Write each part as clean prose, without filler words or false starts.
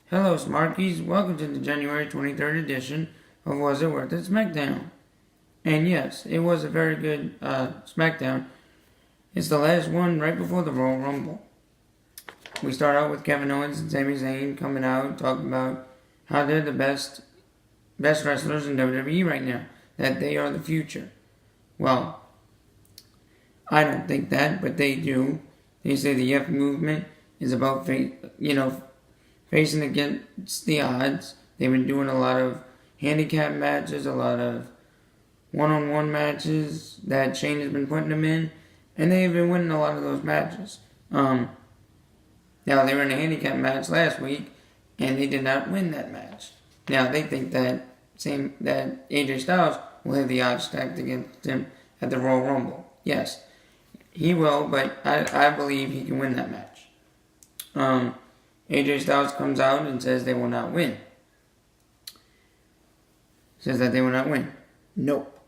Hello, Smarkies. Welcome to the January 23rd edition of Was It Worth It SmackDown. And yes, it was a very good SmackDown. It's the last one right before the Royal Rumble. We start out with Kevin Owens and Sami Zayn coming out talking about how they're the best wrestlers in WWE right now. That they are the future. Well, I don't think that, but they do. They say the F movement is about facing against the odds. They've been doing a lot of handicap matches, a lot of one-on-one matches that Shane has been putting them in, and they've been winning a lot of those matches. Now, they were in a handicap match last week, and they did not win that match. Now, they think that AJ Styles will have the odds stacked against him at the Royal Rumble. Yes, he will, but I believe he can win that match. AJ Styles comes out and says they will not win. Says that they will not win. Nope.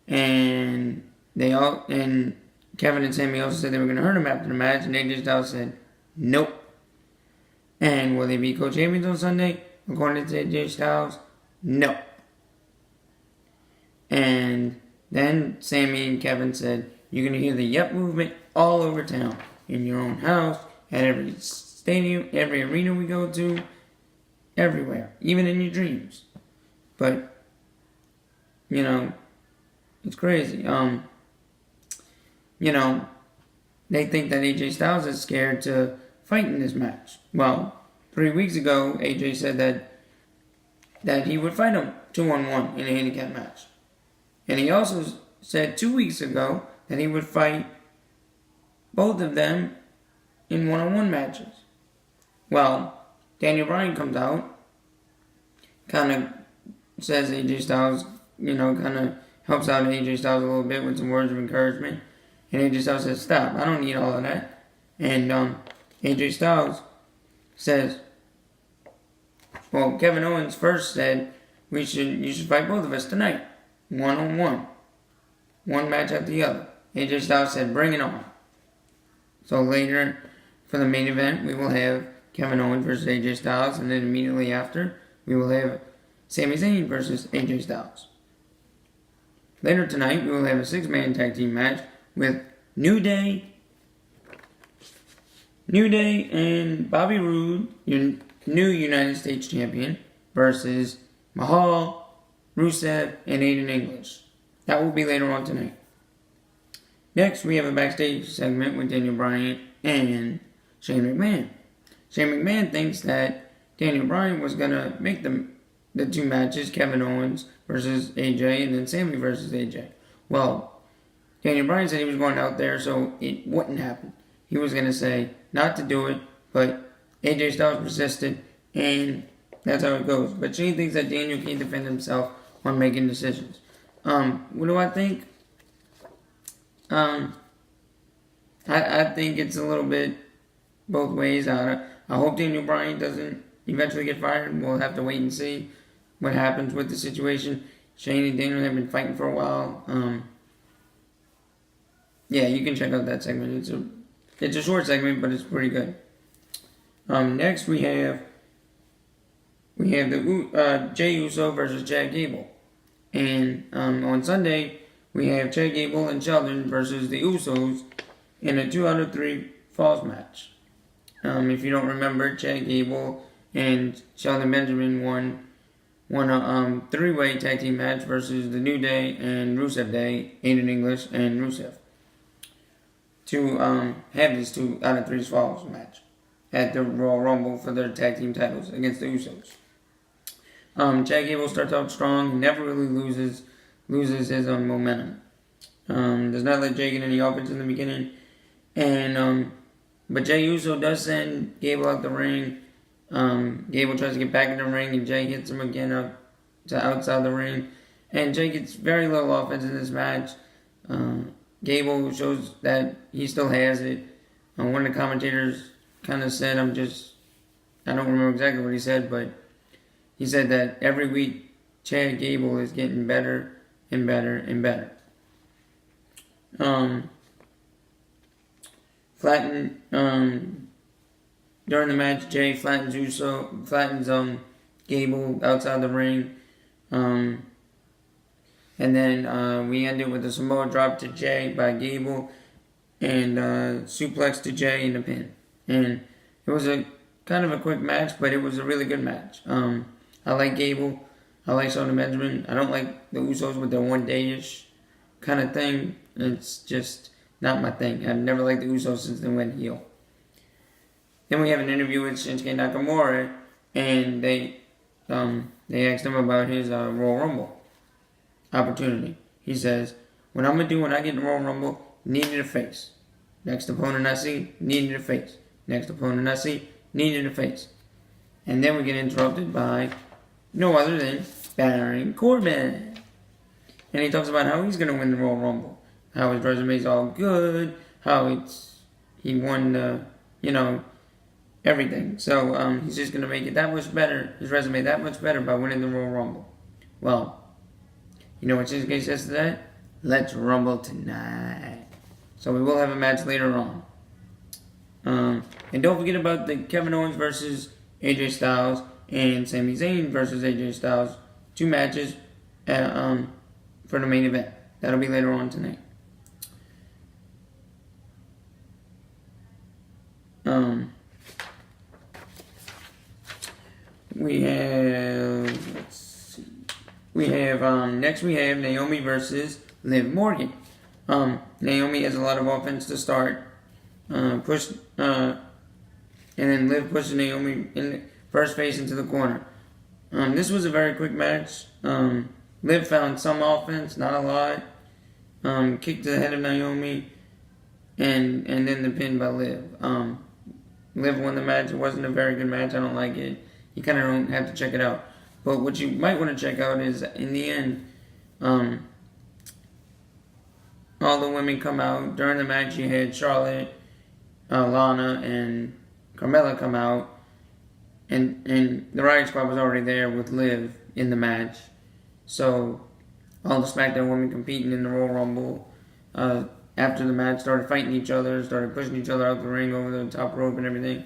And Kevin and Sami also said they were going to hurt him after the match, and AJ Styles said nope. And will they be co-champions on Sunday? According to AJ Styles, no. And then Sami and Kevin said, you're going to hear the yep movement all over town. In your own house, at every stadium, every arena we go to, everywhere. Even in your dreams. But, it's crazy. They think that AJ Styles is scared to fight in this match. Well, 3 weeks ago, AJ said that he would fight him 2-on-1 in a handicap match. And he also said 2 weeks ago that he would fight both of them in one-on-one matches. Well, Daniel Bryan comes out, kind of says AJ Styles, kind of helps out AJ Styles a little bit with some words of encouragement. And AJ Styles says, stop, I don't need all of that. And AJ Styles says, well, Kevin Owens first said, you should fight both of us tonight, one-on-one. One match after the other. AJ Styles said, bring it on. So later, for the main event, we will have Kevin Owens versus AJ Styles, and then immediately after, we will have Sami Zayn versus AJ Styles. Later tonight, we will have a 6-man tag team match with New Day and Bobby Roode, your new United States champion, versus Mahal, Rusev, and Aiden English. That will be later on tonight. Next, we have a backstage segment with Daniel Bryan and Shane McMahon. Shane McMahon thinks that Daniel Bryan was going to make the two matches, Kevin Owens versus AJ, and then Sami versus AJ. Well, Daniel Bryan said he was going out there so it wouldn't happen. He was going to say not to do it, but AJ Styles persisted, and that's how it goes. But Shane thinks that Daniel can't defend himself when making decisions. What do I think? I think it's a little bit both ways. I hope Daniel Bryan doesn't eventually get fired. We'll have to wait and see what happens with the situation. Shane and Daniel have been fighting for a while. Yeah, you can check out that segment. It's a short segment, but it's pretty good. Next we have the Jey Uso versus Chad Gable, and on Sunday we have Chad Gable and Sheldon versus the Usos in a 2 out of 3 falls match. If you don't remember, Chad Gable and Sheldon Benjamin won a 3-way tag team match versus the New Day and Rusev Day, Aiden English and Rusev, to have this 2 out of 3 falls match at the Royal Rumble for their tag team titles against the Usos. Chad Gable starts out strong, never really loses his momentum. Does not let Jay get any offense in the beginning. But Jey Uso does send Gable out the ring. Gable tries to get back in the ring, and Jay hits him again out to outside the ring. And Jay gets very little offense in this match. Gable shows that he still has it. One of the commentators kind of said, I don't remember exactly what he said, but he said that every week Chad Gable is getting better and better and better. during the match, Jay flattens Gable outside the ring. And then we ended with a Samoa drop to Jay by Gable and suplex to Jay in the pin. And it was a kind of a quick match, but it was a really good match. I like Gable. I like Shelton Benjamin. I don't like the Usos with their one-day-ish kind of thing. It's just not my thing. I've never liked the Usos since they went heel. Then we have an interview with Shinsuke Nakamura, and they asked him about his Royal Rumble opportunity. He says, what I'm going to do when I get in the Royal Rumble, needed a face. Next opponent I see, needed a face. Next opponent I see, needed a face. And then we get interrupted by no other than Baron Corbin. And he talks about how he's going to win the Royal Rumble. How his resume's all good. How he won everything. So he's just going to make it that much better, his resume that much better by winning the Royal Rumble. Well, you know what Shinsuke says to that? Let's rumble tonight. So we will have a match later on. And don't forget about the Kevin Owens versus AJ Styles and Sami Zayn versus AJ Styles. 2 matches for the main event. That'll be later on tonight. Next we have Naomi versus Liv Morgan. Naomi has a lot of offense to start. And then Liv pushes Naomi in first face into the corner. This was a very quick match. Liv found some offense, not a lot. Kicked to the head of Naomi, and then the pin by Liv. Liv won the match. It wasn't a very good match. I don't like it. You kind of don't have to check it out. But what you might want to check out is, in the end, all the women come out. During the match, you had Charlotte, Lana, and Carmella come out. And the Riot Squad was already there with Liv in the match. So, all the SmackDown women competing in the Royal Rumble. After the match, started fighting each other, started pushing each other out the ring over the top rope and everything.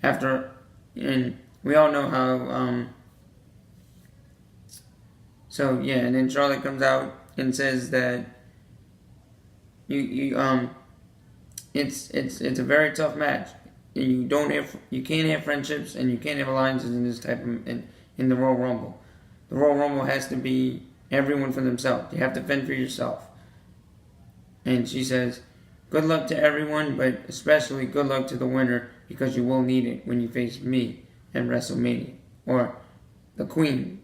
And we all know how, and then Charlotte comes out and says that it's a very tough match. You can't have friendships and you can't have alliances in this type of, in the Royal Rumble. The Royal Rumble has to be everyone for themselves. You have to fend for yourself. And she says, good luck to everyone, but especially good luck to the winner, because you will need it when you face me at WrestleMania, or the Queen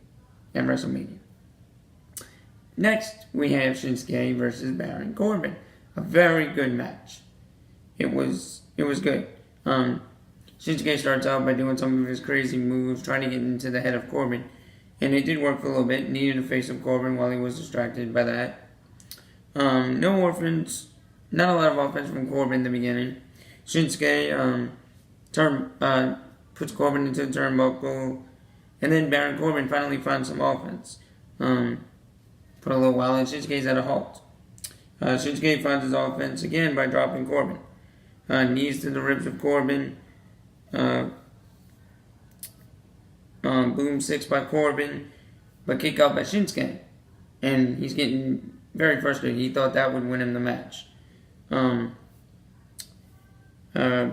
at WrestleMania. Next, we have Shinsuke versus Baron Corbin. A very good match. It was good. Shinsuke starts out by doing some of his crazy moves, trying to get into the head of Corbin. And it did work for a little bit. Needed to face up Corbin while he was distracted by that. No offense, not a lot of offense from Corbin in the beginning. Shinsuke puts Corbin into the turnbuckle, and then Baron Corbin finally finds some offense for a little while, and Shinsuke's at a halt. Shinsuke finds his offense again by dropping Corbin. Knees to the ribs of Corbin. Boom 6 by Corbin, but kick out by Shinsuke, and he's getting very frustrated. He thought that would win him the match.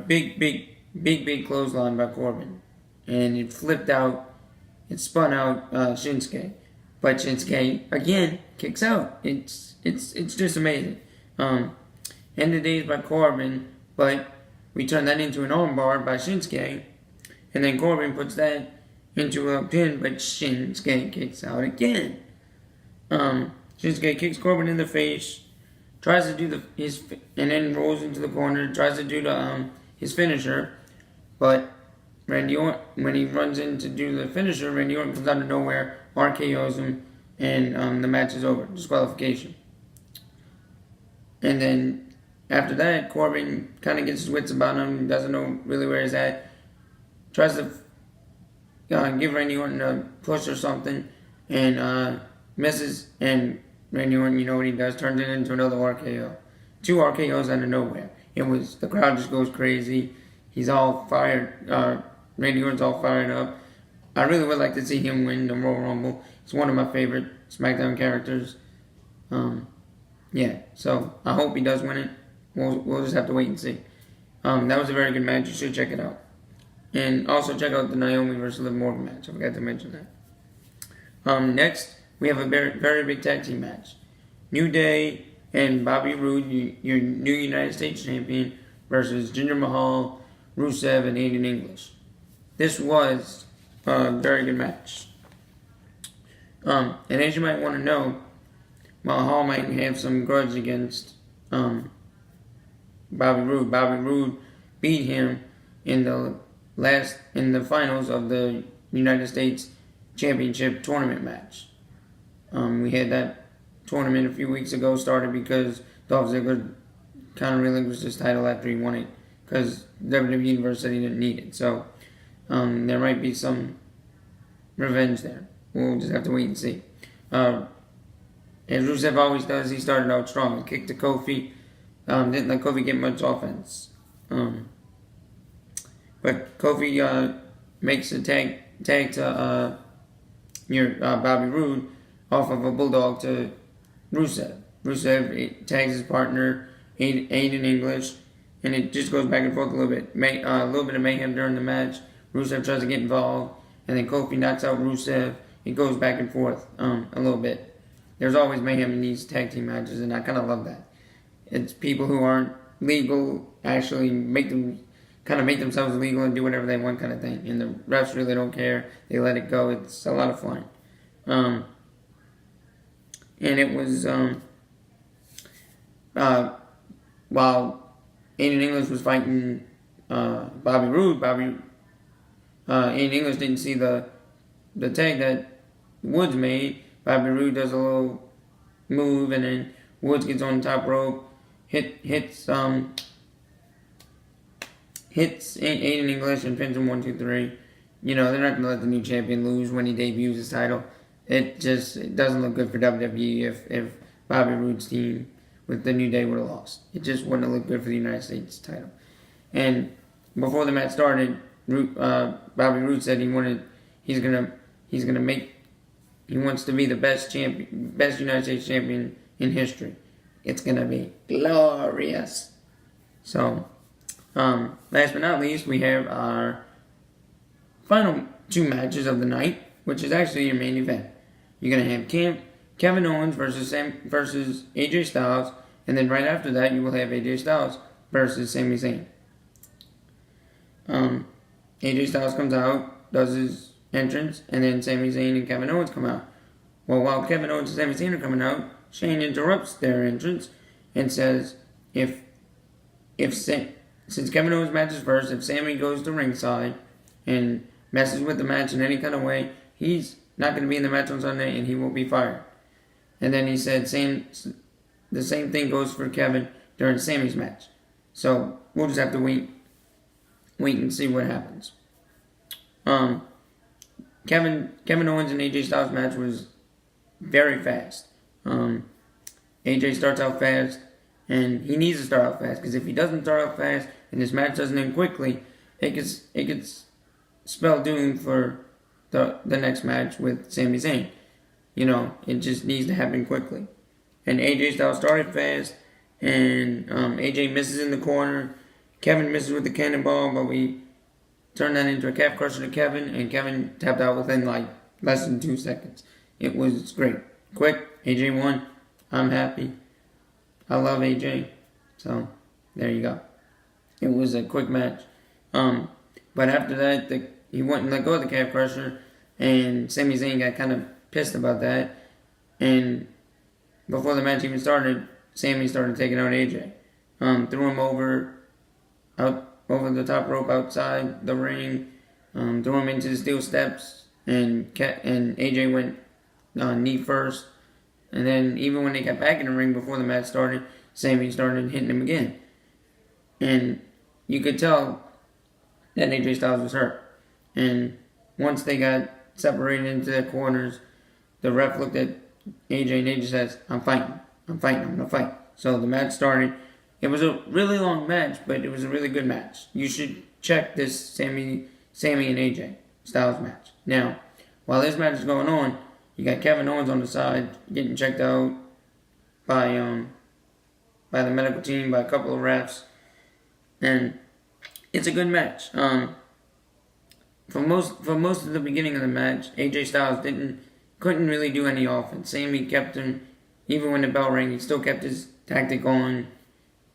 Big clothesline by Corbin, and it flipped out. It spun out Shinsuke, but Shinsuke again kicks out. It's just amazing. End of days by Corbin, but we turn that into an armbar by Shinsuke, and then Corbin puts that into a pin, but Shinsuke kicks out again. Shinsuke kicks Corbin in the face, tries to do and then rolls into the corner, tries to do his finisher, but Randy Orton, when he runs in to do the finisher, Randy Orton comes out of nowhere, RKO's him, and the match is over, disqualification. And then after that, Corbin kind of gets his wits about him, doesn't know really where he's at, tries to give Randy Orton a push or something, and misses, and Randy Orton, you know what he does, turns it into another RKO. 2 RKOs out of nowhere. The crowd just goes crazy, He's all fired. Randy Orton's all fired up. I really would like to see him win the Royal Rumble. He's one of my favorite SmackDown characters. Yeah, so I hope he does win it. We'll just have to wait and see. That was a very good match. You should check it out. And also check out the Naomi versus Liv Morgan match. I forgot to mention that. Next, we have a very, very big tag team match. New Day and Bobby Roode, your new United States champion, versus Jinder Mahal, Rusev, and Aiden English. This was a very good match. And as you might want to know, Mahal might have some grudge against Bobby Roode. Bobby Roode beat him in the finals of the United States Championship tournament match. We had that tournament a few weeks ago, started because Dolph Ziggler kind of relinquished his title after he won it because WWE Universe said he didn't need it. So there might be some revenge there. We'll just have to wait and see. As Rusev always does, he started out strong. He kicked to Kofi. Didn't let Kofi get much offense. But Kofi makes a tag to Bobby Roode off of a bulldog to Rusev. Rusev tags his partner, Aiden English, and it just goes back and forth a little bit. A little bit of mayhem during the match. Rusev tries to get involved, and then Kofi knocks out Rusev. It goes back and forth a little bit. There's always mayhem in these tag team matches, and I kind of love that. It's people who aren't legal actually make themselves legal and do whatever they want kind of thing. And the refs really don't care. They let it go. It's a lot of fun. And it was while Aiden English was fighting Bobby Roode, Aiden English didn't see the tag that Woods made. Bobby Roode does a little move, and then Woods gets on the top rope, hits Aiden English and pins him 1, 2, 3. You know, they're not going to let the new champion lose when he debuts his title. It doesn't look good for WWE if Bobby Roode's team with the New Day would have lost. It just wouldn't have looked good for the United States title. And before the match started, Bobby Roode said he wants to be the best United States champion in history. It's gonna be glorious. So, last but not least, we have our final two matches of the night, which is actually your main event. You're gonna have Kevin Owens versus AJ Styles, and then right after that, you will have AJ Styles versus Sami Zayn. AJ Styles comes out, does his entrance, and then Sami Zayn and Kevin Owens come out. Well, while Kevin Owens and Sami Zayn are coming out, Shane interrupts their entrance and says, since Kevin Owens matches first, if Sami goes to ringside and messes with the match in any kind of way, he's not going to be in the match on Sunday and he will be fired. And then he said the same thing goes for Kevin during Sami's match. So we'll just have to wait and see what happens. Kevin Owens and AJ Styles match was very fast. AJ starts out fast, and he needs to start out fast, because if he doesn't start out fast and this match doesn't end quickly, it could spell doom for the next match with Sami Zayn. You know, it just needs to happen quickly. And AJ Styles started fast, and AJ misses in the corner. Kevin misses with the cannonball, but we turned that into a calf crusher to Kevin, and Kevin tapped out within like less than 2 seconds. It was great. Quick, AJ won. I'm happy. I love AJ. So, there you go. It was a quick match. But after that, he wouldn't let go of the calf crusher, and Sami Zayn got kind of pissed about that. And before the match even started, Sami started taking out AJ. Threw him over the top rope outside the ring, threw him into the steel steps, and AJ went knee first. And then even when they got back in the ring before the match started, Sami started hitting him again. And you could tell that AJ Styles was hurt. And once they got separated into their corners, the ref looked at AJ and AJ says, I'm fighting, I'm going to fight. So the match started. It was a really long match, but it was a really good match. You should check this Sammy and AJ Styles match. Now, while this match is going on, you got Kevin Owens on the side getting checked out by the medical team, by a couple of refs, and it's a good match. For most of the beginning of the match, AJ Styles couldn't really do any offense. Sammy kept him, even when the bell rang, he still kept his tactic on,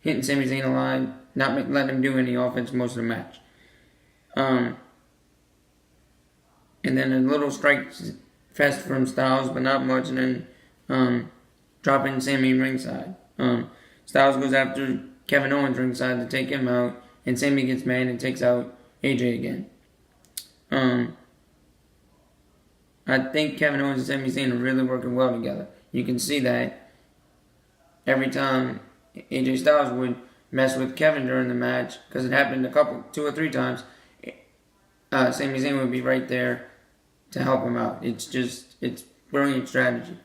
hitting Sami Zayn alive, not letting him do any offense most of the match. And then a little strike fest from Styles, but not much, and then dropping Sammy ringside. Styles goes after Kevin Owens ringside to take him out, and Sammy gets mad and takes out AJ again. I think Kevin Owens and Sami Zayn are really working well together. You can see that every time AJ Styles would mess with Kevin during the match, because it happened 2 or 3 times, Sami Zayn would be right there to help him out. It's brilliant strategy.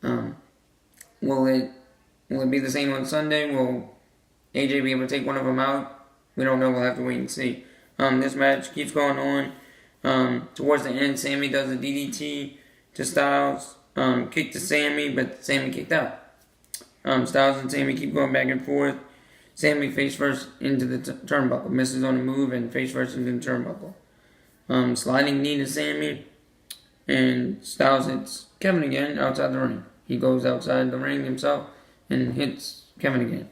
Will it be the same on Sunday? Will AJ be able to take one of them out? We don't know. We'll have to wait and see. This match keeps going on. Towards the end, Sammy does a DDT to Styles. Kick to Sammy, but Sammy kicked out. Styles and Sammy keep going back and forth. Sammy face first into the turnbuckle. Misses on the move and face first into the turnbuckle. Sliding knee to Sammy. And Styles hits Kevin again outside the ring. He goes outside the ring himself and hits Kevin again.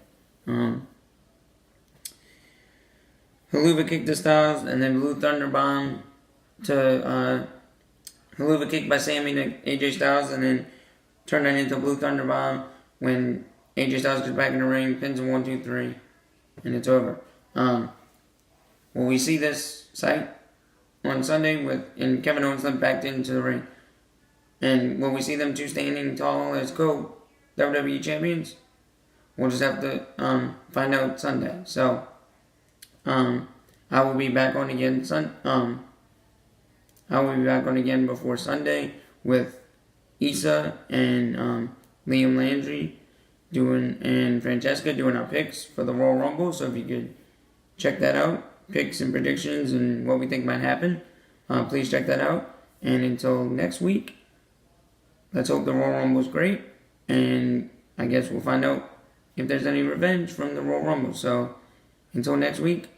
Haluva kick to Styles, and then Blue Thunder Bomb to Haluva kick by Sammy to AJ Styles, and then turn that into Blue Thunder Bomb when AJ Styles gets back in the ring, pins him 1, 2, 3, and it's over. Will we see this sight on Sunday and Kevin Owens limped back into the ring? And will we see them two standing tall as co-WWE champions? We'll just have to find out Sunday. So, I will be back on again before Sunday with Issa and Liam Landry and Francesca doing our picks for the Royal Rumble. So if you could check that out, picks and predictions and what we think might happen, please check that out. And until next week, let's hope the Royal Rumble is great, and I guess we'll find out if there's any revenge from the Royal Rumble. So until next week,